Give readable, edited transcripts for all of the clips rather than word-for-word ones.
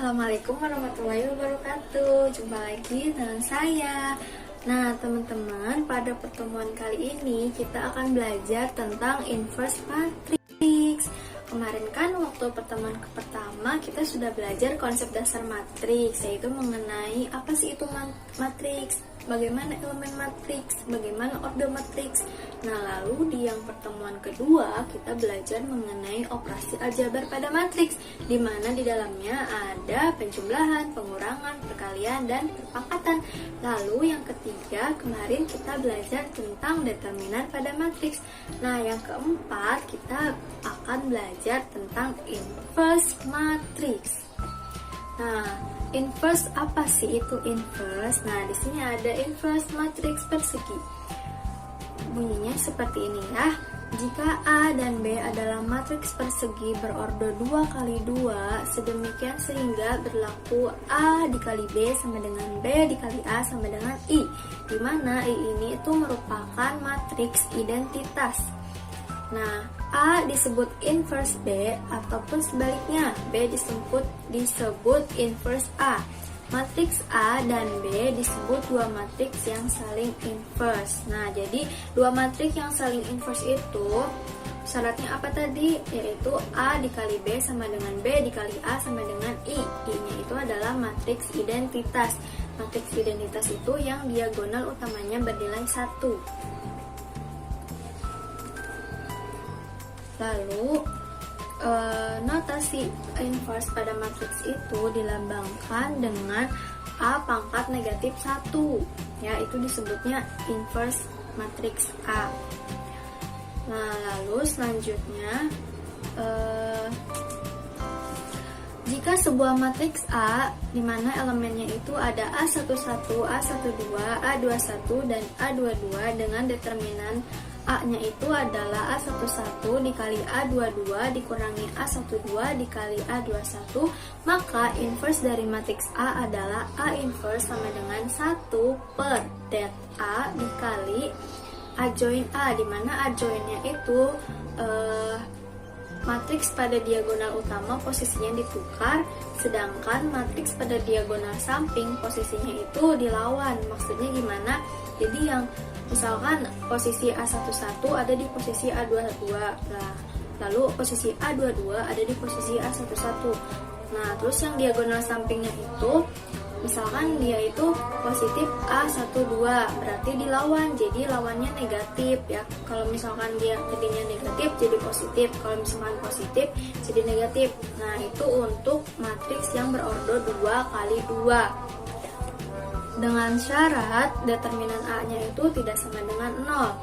Assalamualaikum warahmatullahi wabarakatuh. Jumpa lagi dengan saya. Nah, teman-teman, pada pertemuan kali ini kita akan belajar tentang inverse matrix. Kemarin kan waktu pertemuan pertama kita sudah belajar konsep dasar matriks, yaitu mengenai apa sih itu matriks, bagaimana elemen matriks, bagaimana order matriks. Nah, lalu di yang pertemuan kedua kita belajar mengenai operasi aljabar pada matriks, di mana di dalamnya ada penjumlahan, pengurangan, perkalian, dan perpangkatan. Lalu yang ketiga kemarin kita belajar tentang determinan pada matriks. Nah, yang keempat kita akan belajar tentang inverse matriks. Nah, inverse apa sih itu inverse? Nah, di sini ada inverse matriks persegi. Bunyinya seperti ini ya. Jika A dan B adalah matriks persegi berordo 2 kali 2, sedemikian sehingga berlaku A dikali B sama dengan B dikali A sama dengan I, di mana I ini itu merupakan matriks identitas. Nah, A disebut inverse B ataupun sebaliknya, B disebut inverse A. Matriks A dan B disebut dua matriks yang saling inverse. Nah, jadi dua matriks yang saling inverse itu syaratnya apa tadi? Yaitu A dikali B sama dengan B dikali A sama dengan I. I-nya itu adalah matriks identitas. Matriks identitas itu yang diagonal utamanya bernilai 1. Lalu notasi inverse pada matriks itu dilambangkan dengan A pangkat negatif 1, ya, itu disebutnya inverse matriks A. Nah, lalu selanjutnya jika sebuah matriks A di mana elemennya itu ada A11, A12, A21 dan A22 dengan determinan A-nya itu adalah A11 dikali A22 dikurangi A12 dikali A21, maka inverse dari matriks A adalah A inverse sama dengan 1 per det A dikali A join A, di mana A joinnya itu matriks pada diagonal utama posisinya ditukar, sedangkan matriks pada diagonal samping posisinya itu dilawan. Maksudnya gimana? Jadi yang misalkan posisi A11 ada di posisi A22, nah, lalu posisi A22 ada di posisi A11. Nah, terus yang diagonal sampingnya itu misalkan dia itu positif A12, berarti dilawan, jadi lawannya negatif ya. Kalau misalkan dia tadinya negatif jadi positif, kalau misalkan positif jadi negatif. Nah, itu untuk matriks yang berordo 2 kali 2. Dengan syarat determinan A-nya itu tidak sama dengan 0.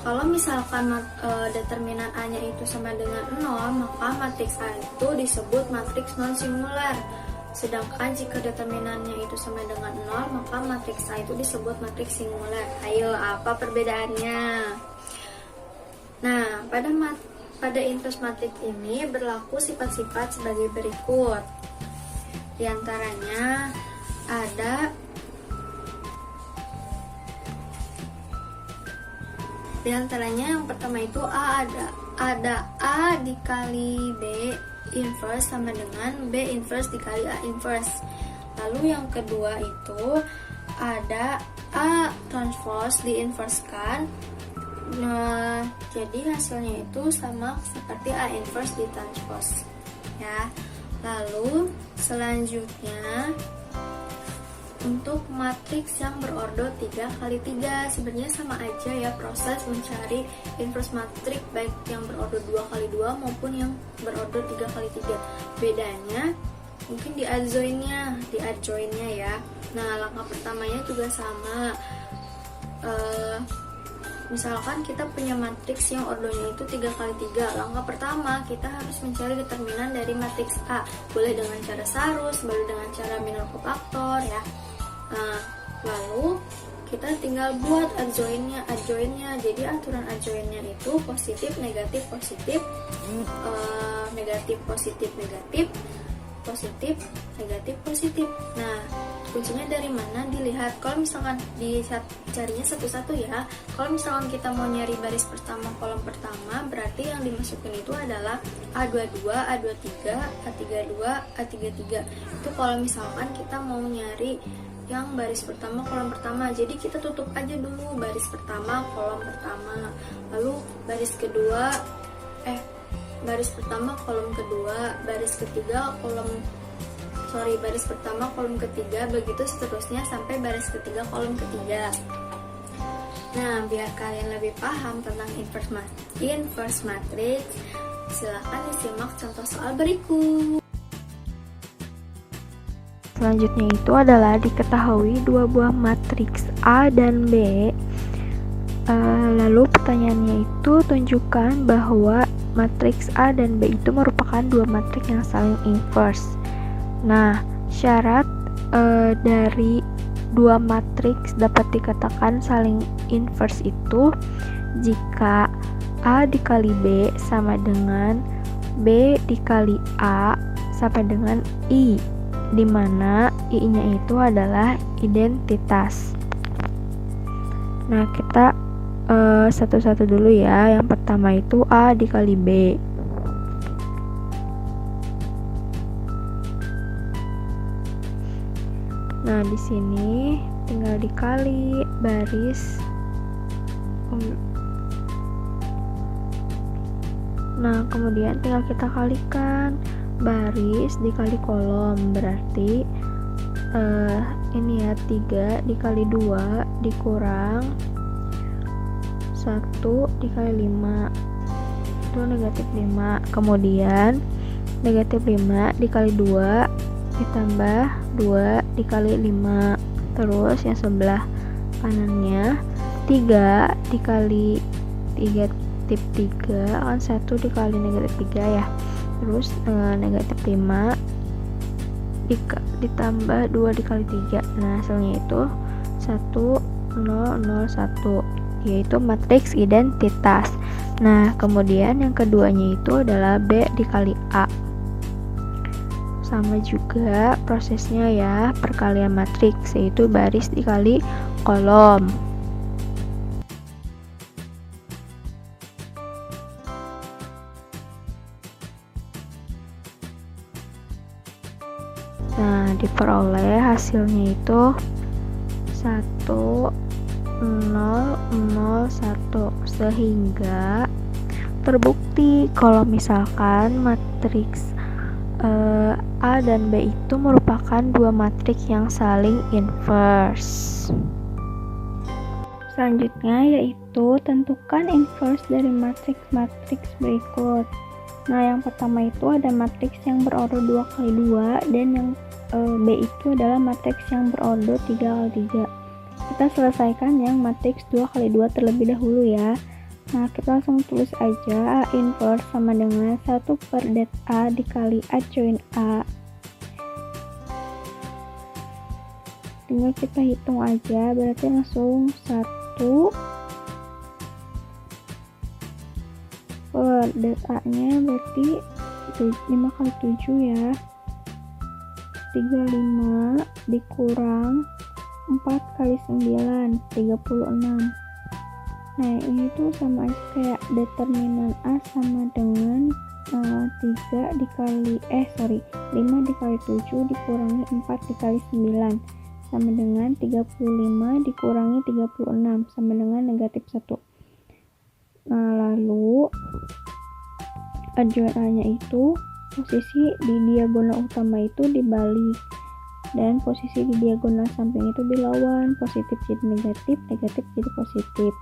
Kalau misalkan determinan A-nya itu sama dengan 0, maka matriks A itu disebut matriks non-singular. Sedangkan jika determinannya itu sama dengan 0, maka matriks A itu disebut matriks singular. Ayo, apa perbedaannya? Nah, pada inverse matriks ini berlaku sifat-sifat sebagai berikut. Di antaranya yang pertama itu ada A dikali B inverse sama dengan B inverse dikali A inverse. Lalu yang kedua itu ada A transpose diinverskan. Nah, jadi hasilnya itu sama seperti A inverse ditranspose ya. Lalu selanjutnya untuk matriks yang berordo 3 kali 3, sebenarnya sama aja ya proses mencari inverse matriks baik yang berordo 2 kali 2 maupun yang berordo 3 kali 3. Bedanya mungkin di adjoinnya ya. Nah, langkah pertamanya juga sama. Misalkan kita punya matriks yang ordonya itu 3 kali 3. Langkah pertama kita harus mencari determinan dari matriks A. Boleh dengan cara sarus, boleh dengan cara minor cofactor ya. Nah, lalu kita tinggal buat adjoinnya. Jadi aturan adjoinnya itu positif, negatif, positif, negatif, positif, negatif, positif, negatif, positif. Nah, kuncinya dari mana? Dilihat. Kalau misalkan carinya satu-satu ya. Kalau misalkan kita mau nyari baris pertama, kolom pertama, berarti yang dimasukin itu adalah A22, A23, A32, A33. Itu kalau misalkan kita mau nyari yang baris pertama kolom pertama, jadi kita tutup aja dulu baris pertama kolom pertama, lalu baris pertama kolom kedua, baris pertama kolom ketiga, begitu seterusnya sampai baris ketiga kolom ketiga. Nah, biar kalian lebih paham tentang inverse matrix, silakan disimak contoh soal berikut. Selanjutnya itu adalah diketahui dua buah matriks A dan B. Lalu pertanyaannya itu tunjukkan bahwa matriks A dan B itu merupakan dua matriks yang saling inverse. Nah, syarat dari dua matriks dapat dikatakan saling inverse itu jika A dikali B sama dengan B dikali A sama dengan I, di mana I-nya itu adalah identitas. Nah, kita satu-satu dulu ya. Yang pertama itu A dikali B. Nah, di sini tinggal dikali baris. Nah, kemudian tinggal kita kalikan baris dikali kolom, berarti ini ya 3 dikali 2 dikurang 1 dikali 5 itu negatif 5, kemudian negatif 5 dikali 2 ditambah 2 dikali 5, terus yang sebelah kanannya 3 dikali 3 tip 3 kan 1 dikali negatif 3 ya, terus negatif 5 ditambah 2 dikali 3. Nah, hasilnya itu 1 0 0 1, yaitu matriks identitas. Nah, kemudian yang keduanya itu adalah B dikali A. Sama juga prosesnya ya, perkalian matriks, yaitu baris dikali kolom. Nah, diperoleh hasilnya itu 1 0 0 1, sehingga terbukti kalau misalkan matriks A dan B itu merupakan dua matriks yang saling inverse. Selanjutnya yaitu tentukan inverse dari matriks berikut. Nah, yang pertama itu ada matriks yang berorder 2 kali 2, dan yang B itu adalah matriks yang berorder 3 kali 3. Kita selesaikan yang matriks 2 kali 2 terlebih dahulu ya. Nah, kita langsung tulis aja A inverse sama dengan 1 per det A dikali A join A. Tinggal kita hitung aja, berarti langsung 1 per det A-nya berarti 5 kali 7 ya, 35 dikurang 4 kali 9 36. Nah, ini tuh sama aja kayak determinan A sama dengan 5 dikali 7 dikurangi 4 dikali 9 sama dengan 35 dikurangi 36 sama dengan negatif 1. Nah, lalu adjoint A-nya itu posisi di diagonal utama itu dibalik, dan posisi di diagonal samping itu dilawan, positif jadi negatif, negatif jadi positif.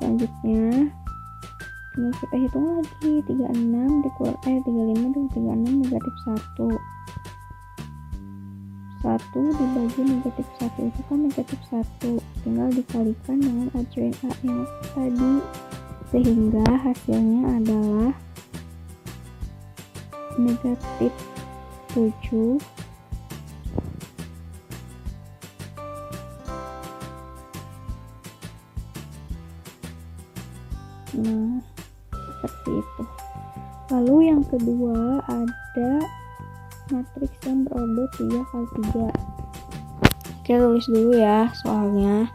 Selanjutnya tinggal kita hitung lagi, 35 dikurang 36 negatif 1 dibagi negatif 1 itu kan negatif 1, tinggal dikalikan dengan adjoint A yang tadi, sehingga hasilnya adalah negatif 7 nah seperti itu. Lalu yang kedua ada matriks yang berorder 3 kali 3. kita tulis dulu ya soalnya.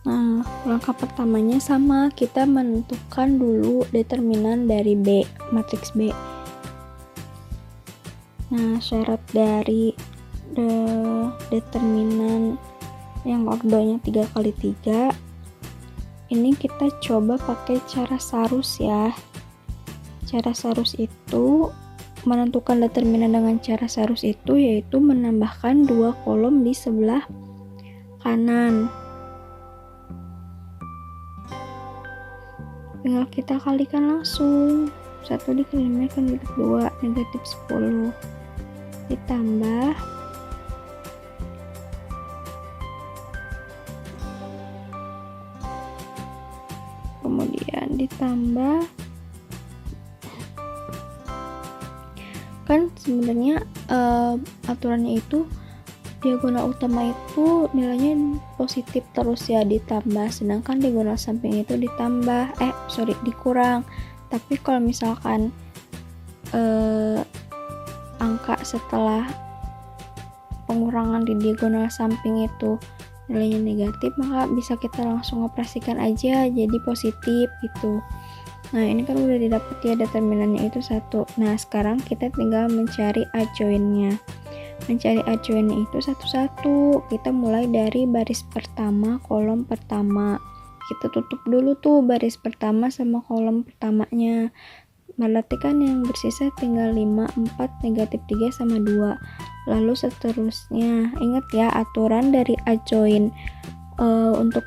Nah, langkah pertamanya sama, kita menentukan dulu determinan dari B, matriks B. Nah, syarat dari determinan yang ordonya 3x3 ini kita coba pakai cara Sarus ya. Cara Sarus itu, menentukan determinan dengan cara Sarus itu yaitu menambahkan 2 kolom di sebelah kanan. Tinggal kita kalikan langsung. 1 dikali 5 kan -2, -10. Ditambah kemudian ditambah, kan sebenarnya aturannya itu diagonal utama itu nilainya positif terus ya, ditambah, sedangkan diagonal samping itu dikurang. Tapi kalau misalkan angka setelah pengurangan di diagonal samping itu nilainya negatif, maka bisa kita langsung operasikan aja jadi positif gitu. Nah, ini kan udah didapat ya determinannya itu 1. Nah, sekarang kita tinggal mencari adjoinnya. Mencari adjoinnya itu satu-satu. Kita mulai dari baris pertama, kolom pertama. Kita tutup dulu tuh baris pertama sama kolom pertamanya. Berarti kan yang bersisa tinggal 5, 4, -3 sama 2. Lalu seterusnya. Ingat ya aturan dari adjoin untuk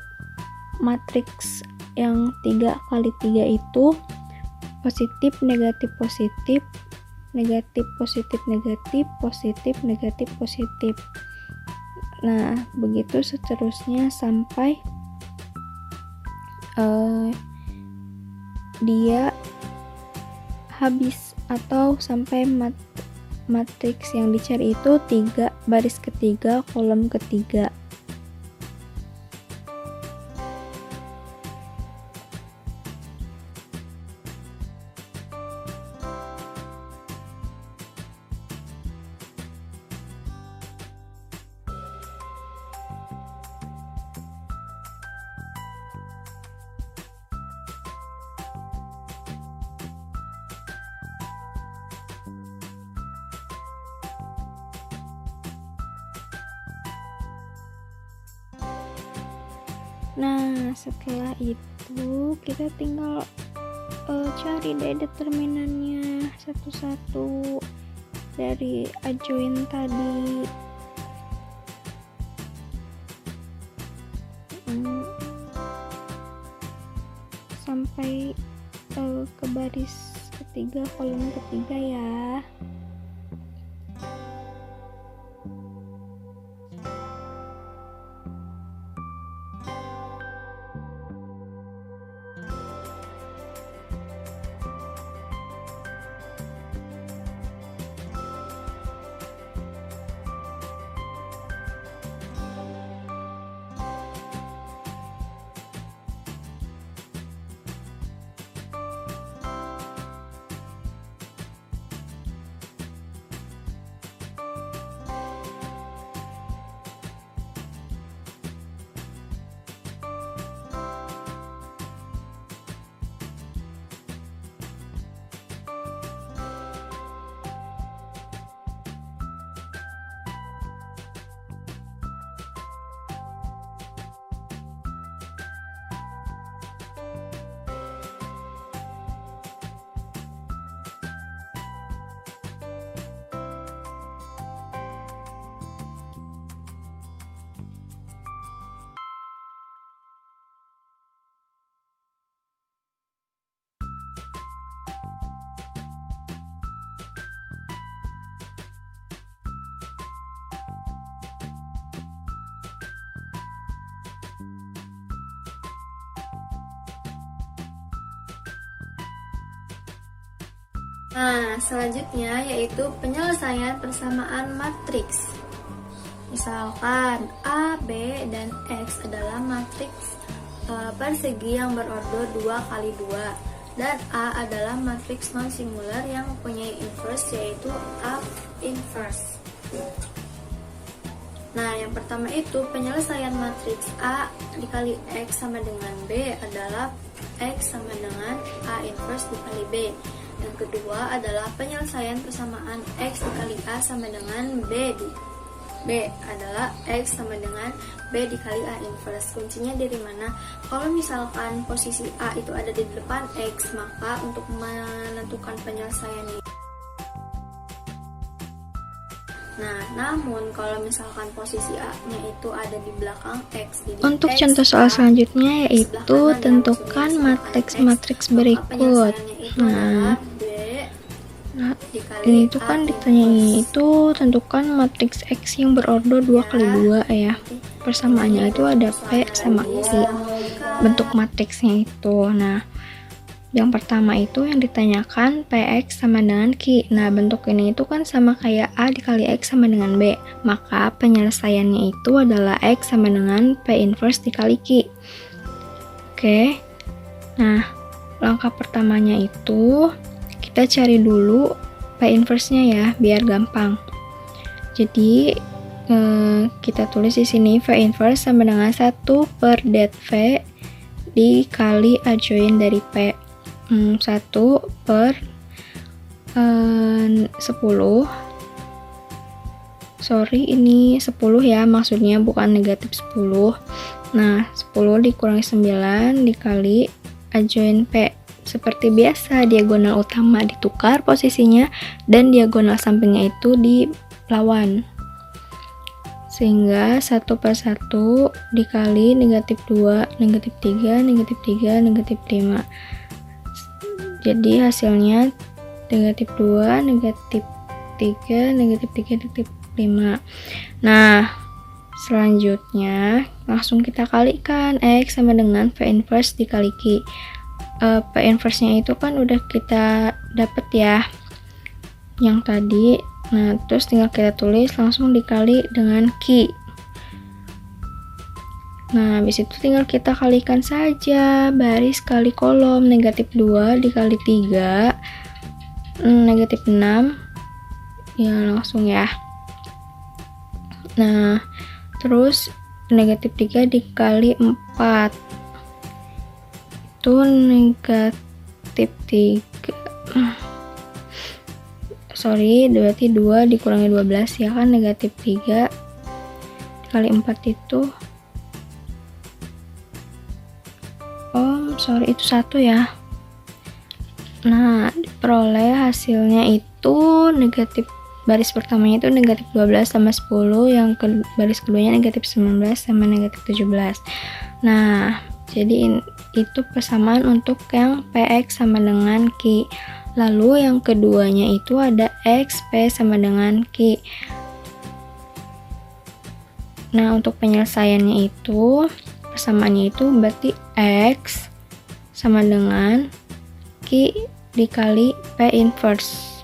matriks yang 3x3 itu positif, negatif, positif, negatif, positif, negatif, positif, negatif, positif. Nah, begitu seterusnya sampai dia habis atau sampai matriks yang dicari itu 3 baris ketiga kolom ketiga. Nah, setelah itu kita tinggal cari deh determinannya satu-satu dari adjoin tadi. Sampai ke baris ketiga kolom ketiga ya. Nah, selanjutnya yaitu penyelesaian persamaan matriks. Misalkan A, B, dan X adalah matriks persegi yang berordo 2x2. Dan A adalah matriks non-singular yang mempunyai inverse, yaitu A inverse. Nah, yang pertama itu penyelesaian matriks A dikali X sama dengan B adalah X sama dengan A inverse dikali B. Yang kedua adalah penyelesaian persamaan X dikali A sama dengan B adalah X sama dengan B dikali A inverse. Kuncinya dari mana? Kalau misalkan posisi A itu ada di depan X, maka untuk menentukan penyelesaiannya. Nah, namun kalau misalkan posisi A-nya itu ada di belakang X, untuk contoh soal selanjutnya yaitu tentukan matriks berikut. Nah, ini itu kan ditanya itu tentukan matriks X yang berorder 2 kali 2 ya. Persamaannya itu ada P sama Q. Bentuk matriksnya itu. Nah, yang pertama itu yang ditanyakan PX sama dengan Q. Nah, bentuk ini itu kan sama kayak A dikali X sama dengan B. Maka penyelesaiannya itu adalah X sama dengan P inverse dikali Q. Oke. Nah, langkah pertamanya itu kita cari dulu P inverse-nya ya, biar gampang. Jadi kita tulis di sini V inverse sama dengan 1 per det V dikali adjoin dari P. 1 per 10. Sorry, ini 10 ya, maksudnya bukan negatif 10. Nah, 10 dikurangi 9 dikali adjoin P. Seperti biasa, diagonal utama ditukar posisinya dan diagonal sampingnya itu dilawan. Sehingga 1 per 1 dikali negatif 2, negatif 3, negatif 3, negatif 5. Jadi hasilnya negatif 2, negatif 3, negatif 3, negatif 5. Nah, selanjutnya langsung kita kalikan X sama dengan V inverse dikali Q. P inverse-nya itu kan udah kita dapat ya yang tadi. Nah, terus tinggal kita tulis langsung dikali dengan Q. Nah, habis itu tinggal kita kalikan saja baris kali kolom. Negatif 2 dikali 3 negatif 6 ya, langsung ya. Nah, terus negatif 3 dikali 4 itu negatif 3, sorry, berarti 2 dikurangi 12 ya kan, negatif 3 dikali 4 itu sorry, itu 1 ya. Nah, diperoleh hasilnya itu negatif, baris pertamanya itu negatif 12 sama 10, yang baris keduanya negatif 19 sama negatif 17. Nah, jadi itu persamaan untuk yang PX sama dengan Q. Lalu yang keduanya itu ada XP sama dengan Q. Nah, untuk penyelesaiannya itu persamaannya itu berarti X sama dengan Q dikali P inverse.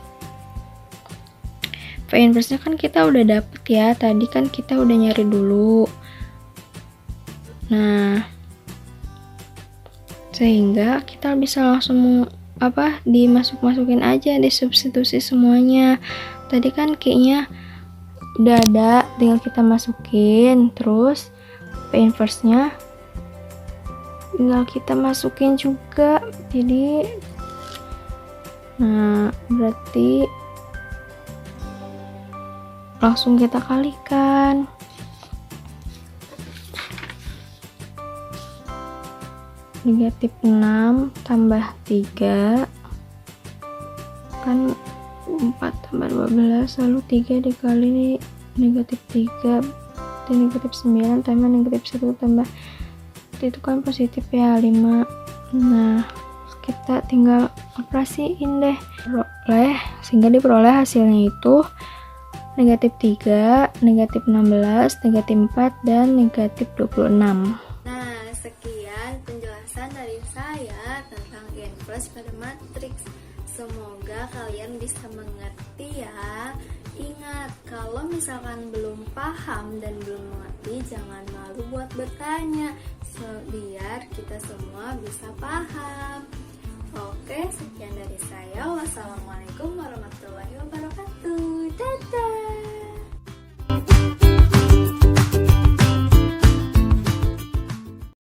P inverse-nya kan kita udah dapet ya, tadi kan kita udah nyari dulu. Nah, sehingga kita bisa langsung dimasuk-masukin aja, disubstitusi semuanya. Tadi kan Q-nya udah ada, tinggal kita masukin. Terus P inverse-nya tinggal kita masukin juga. Jadi nah, berarti langsung kita kalikan. Negatif 6 tambah 3 kan 4 tambah 12, lalu 3 dikali negatif 3 dan negatif 9 tambah negatif 1 tambah itu kan positif ya, 5. Nah, kita tinggal operasiin deh, sehingga diperoleh hasilnya itu negatif 3, negatif 16, negatif 4, dan negatif 26. Sekian penjelasan dari saya tentang inverse pada matriks. Semoga kalian bisa mengerti ya. Ingat, kalau misalkan belum paham dan belum mengerti, jangan malu buat bertanya, biar kita semua bisa paham. Oke, sekian dari saya. Wassalamualaikum warahmatullahi wabarakatuh.